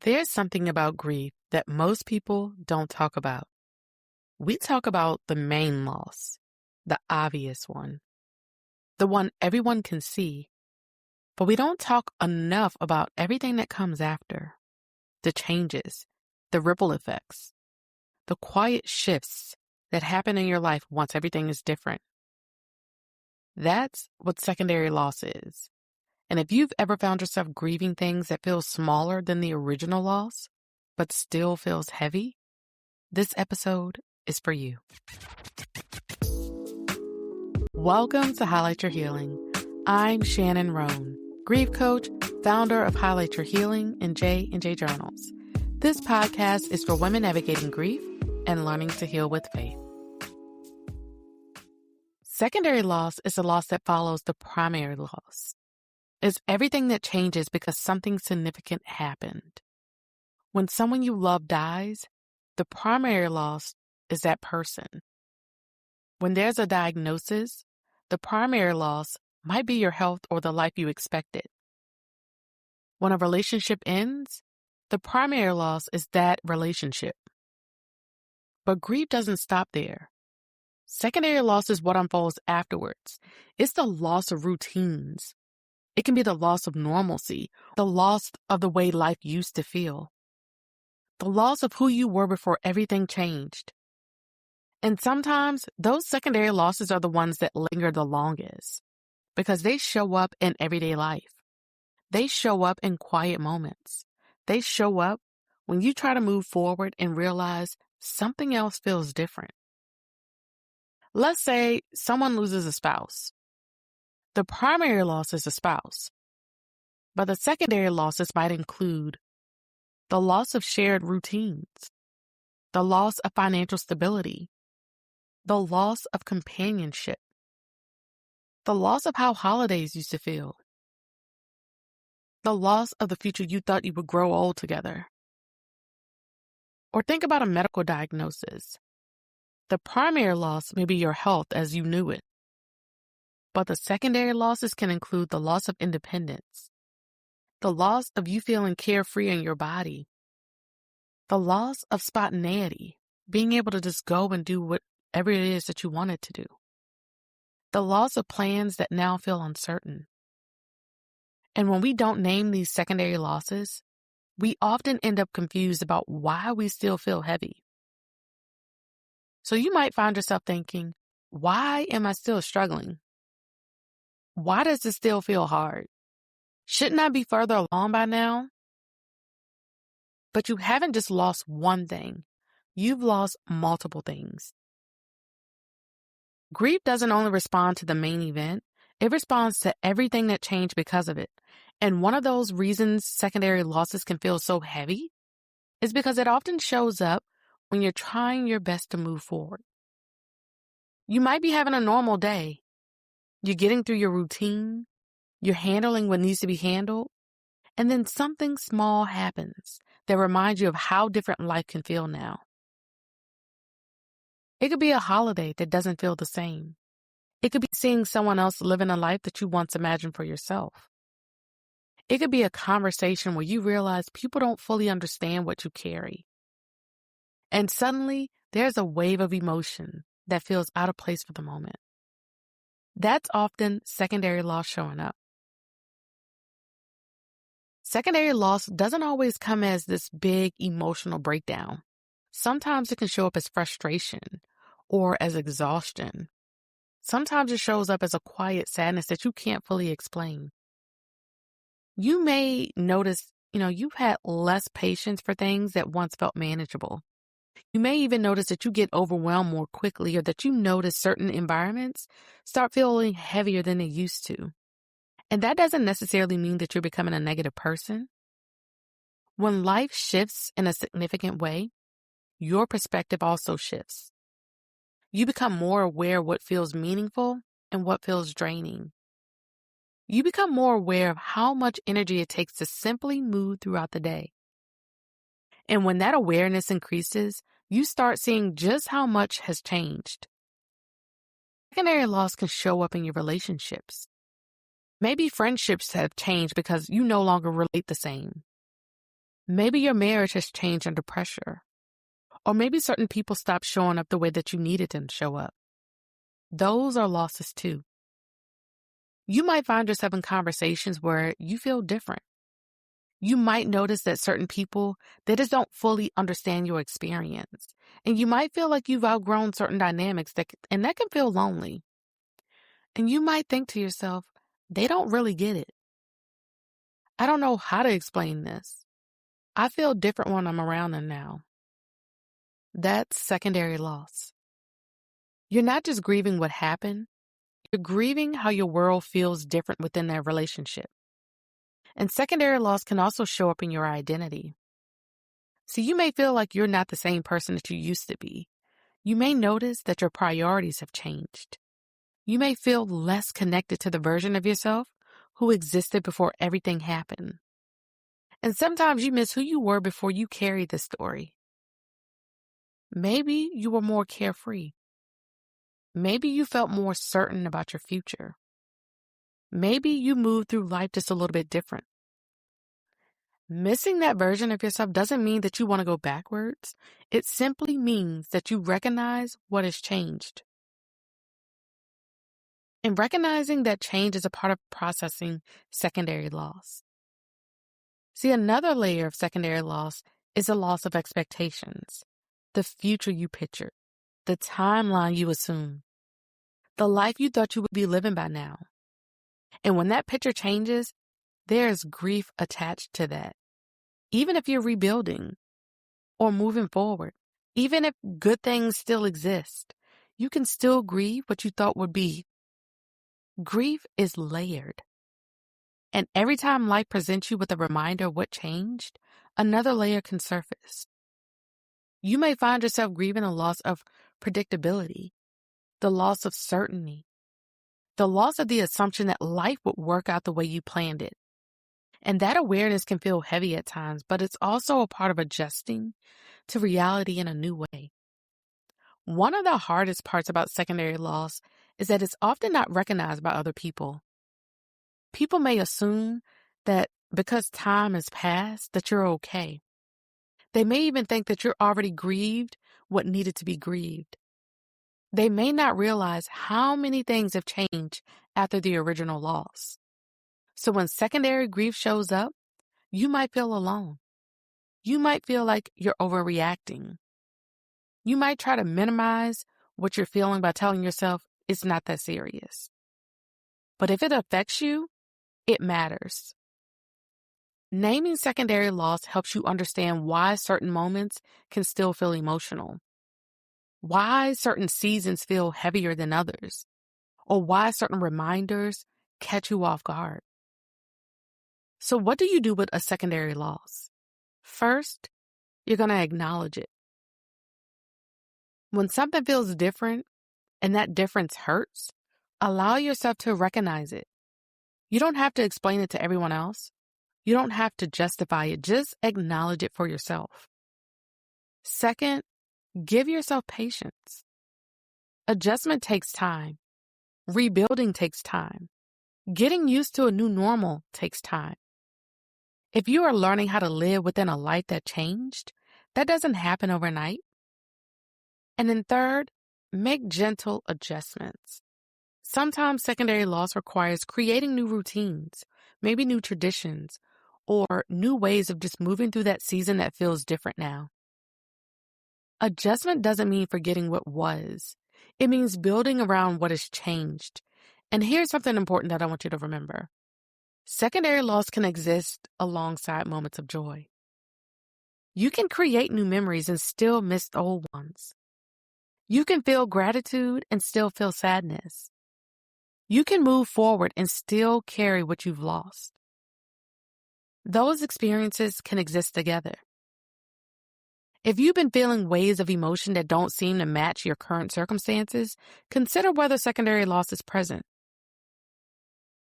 There's something about grief that most people don't talk about. We talk about the main loss, the obvious one, the one everyone can see, but we don't talk enough about everything that comes after, the changes, the ripple effects, the quiet shifts that happen in your life once everything is different. That's what secondary loss is. And if you've ever found yourself grieving things that feel smaller than the original loss, but still feels heavy, this episode is for you. Welcome to Highlight Your Healing. I'm Shannon Roan, grief coach, founder of Highlight Your Healing and J&J Journals. This podcast is for women navigating grief and learning to heal with faith. Secondary loss is a loss that follows the primary loss. It's everything that changes because something significant happened. When someone you love dies, the primary loss is that person. When there's a diagnosis, the primary loss might be your health or the life you expected. When a relationship ends, the primary loss is that relationship. But grief doesn't stop there. Secondary loss is what unfolds afterwards. It's the loss of routines. It can be the loss of normalcy, the loss of the way life used to feel, the loss of who you were before everything changed. And sometimes those secondary losses are the ones that linger the longest because they show up in everyday life. They show up in quiet moments. They show up when you try to move forward and realize something else feels different. Let's say someone loses a spouse. The primary loss is a spouse, but the secondary losses might include the loss of shared routines, the loss of financial stability, the loss of companionship, the loss of how holidays used to feel, the loss of the future you thought you would grow old together. Or think about a medical diagnosis. The primary loss may be your health as you knew it. But the secondary losses can include the loss of independence, the loss of you feeling carefree in your body, the loss of spontaneity, being able to just go and do whatever it is that you wanted to do, the loss of plans that now feel uncertain. And when we don't name these secondary losses, we often end up confused about why we still feel heavy. So you might find yourself thinking, why am I still struggling? Why does this still feel hard? Shouldn't I be further along by now? But you haven't just lost one thing. You've lost multiple things. Grief doesn't only respond to the main event. It responds to everything that changed because of it. And one of those reasons secondary losses can feel so heavy is because it often shows up when you're trying your best to move forward. You might be having a normal day. You're getting through your routine, you're handling what needs to be handled, and then something small happens that reminds you of how different life can feel now. It could be a holiday that doesn't feel the same. It could be seeing someone else living a life that you once imagined for yourself. It could be a conversation where you realize people don't fully understand what you carry. And suddenly, there's a wave of emotion that feels out of place for the moment. That's often secondary loss showing up. Secondary loss doesn't always come as this big emotional breakdown. Sometimes it can show up as frustration or as exhaustion. Sometimes it shows up as a quiet sadness that you can't fully explain. You may notice, you've had less patience for things that once felt manageable. You may even notice that you get overwhelmed more quickly or that you notice certain environments start feeling heavier than they used to. And that doesn't necessarily mean that you're becoming a negative person. When life shifts in a significant way, your perspective also shifts. You become more aware of what feels meaningful and what feels draining. You become more aware of how much energy it takes to simply move throughout the day. And when that awareness increases, you start seeing just how much has changed. Secondary loss can show up in your relationships. Maybe friendships have changed because you no longer relate the same. Maybe your marriage has changed under pressure. Or maybe certain people stopped showing up the way that you needed them to show up. Those are losses too. You might find yourself in conversations where you feel different. You might notice that certain people, they just don't fully understand your experience. And you might feel like you've outgrown certain dynamics and that can feel lonely. And you might think to yourself, they don't really get it. I don't know how to explain this. I feel different when I'm around them now. That's secondary loss. You're not just grieving what happened, you're grieving how your world feels different within that relationship. And secondary loss can also show up in your identity. So you may feel like you're not the same person that you used to be. You may notice that your priorities have changed. You may feel less connected to the version of yourself who existed before everything happened. And sometimes you miss who you were before you carried the story. Maybe you were more carefree. Maybe you felt more certain about your future. Maybe you moved through life just a little bit different. Missing that version of yourself doesn't mean that you want to go backwards. It simply means that you recognize what has changed. And recognizing that change is a part of processing secondary loss. See, another layer of secondary loss is a loss of expectations, the future you pictured, the timeline you assumed, the life you thought you would be living by now. And when that picture changes, there's grief attached to that. Even if you're rebuilding or moving forward, even if good things still exist, you can still grieve what you thought would be. Grief is layered. And every time life presents you with a reminder of what changed, another layer can surface. You may find yourself grieving a loss of predictability, the loss of certainty, the loss of the assumption that life would work out the way you planned it. And that awareness can feel heavy at times, but it's also a part of adjusting to reality in a new way. One of the hardest parts about secondary loss is that it's often not recognized by other people. People may assume that because time has passed, that you're okay. They may even think that you're already grieved what needed to be grieved. They may not realize how many things have changed after the original loss. So when secondary grief shows up, you might feel alone. You might feel like you're overreacting. You might try to minimize what you're feeling by telling yourself it's not that serious. But if it affects you, it matters. Naming secondary loss helps you understand why certain moments can still feel emotional, why certain seasons feel heavier than others, or why certain reminders catch you off guard. So what do you do with a secondary loss? First, you're going to acknowledge it. When something feels different and that difference hurts, allow yourself to recognize it. You don't have to explain it to everyone else. You don't have to justify it. Just acknowledge it for yourself. Second, give yourself patience. Adjustment takes time. Rebuilding takes time. Getting used to a new normal takes time. If you are learning how to live within a life that changed, that doesn't happen overnight. And then third, make gentle adjustments. Sometimes secondary loss requires creating new routines, maybe new traditions, or new ways of just moving through that season that feels different now. Adjustment doesn't mean forgetting what was. It means building around what has changed. And here's something important that I want you to remember. Secondary loss can exist alongside moments of joy. You can create new memories and still miss the old ones. You can feel gratitude and still feel sadness. You can move forward and still carry what you've lost. Those experiences can exist together. If you've been feeling waves of emotion that don't seem to match your current circumstances, consider whether secondary loss is present.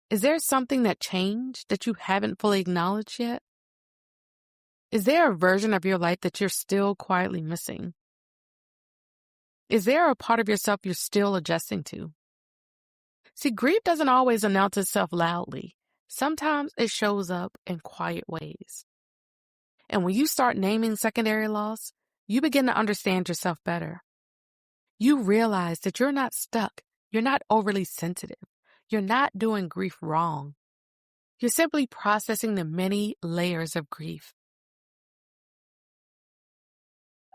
Is there something that changed that you haven't fully acknowledged yet? Is there a version of your life that you're still quietly missing? Is there a part of yourself you're still adjusting to? See, grief doesn't always announce itself loudly. Sometimes it shows up in quiet ways. And when you start naming secondary loss, you begin to understand yourself better. You realize that you're not stuck. You're not overly sensitive. You're not doing grief wrong. You're simply processing the many layers of grief.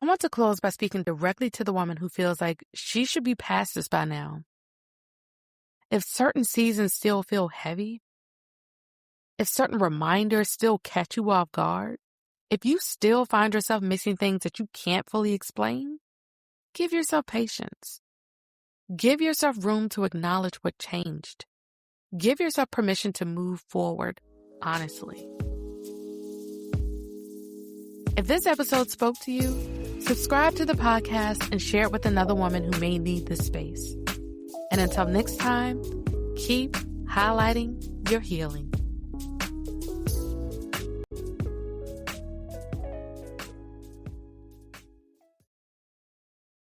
I want to close by speaking directly to the woman who feels like she should be past this by now. If certain seasons still feel heavy, if certain reminders still catch you off guard, if you still find yourself missing things that you can't fully explain, give yourself patience. Give yourself room to acknowledge what changed. Give yourself permission to move forward honestly. If this episode spoke to you, subscribe to the podcast and share it with another woman who may need this space. And until next time, keep highlighting your healing.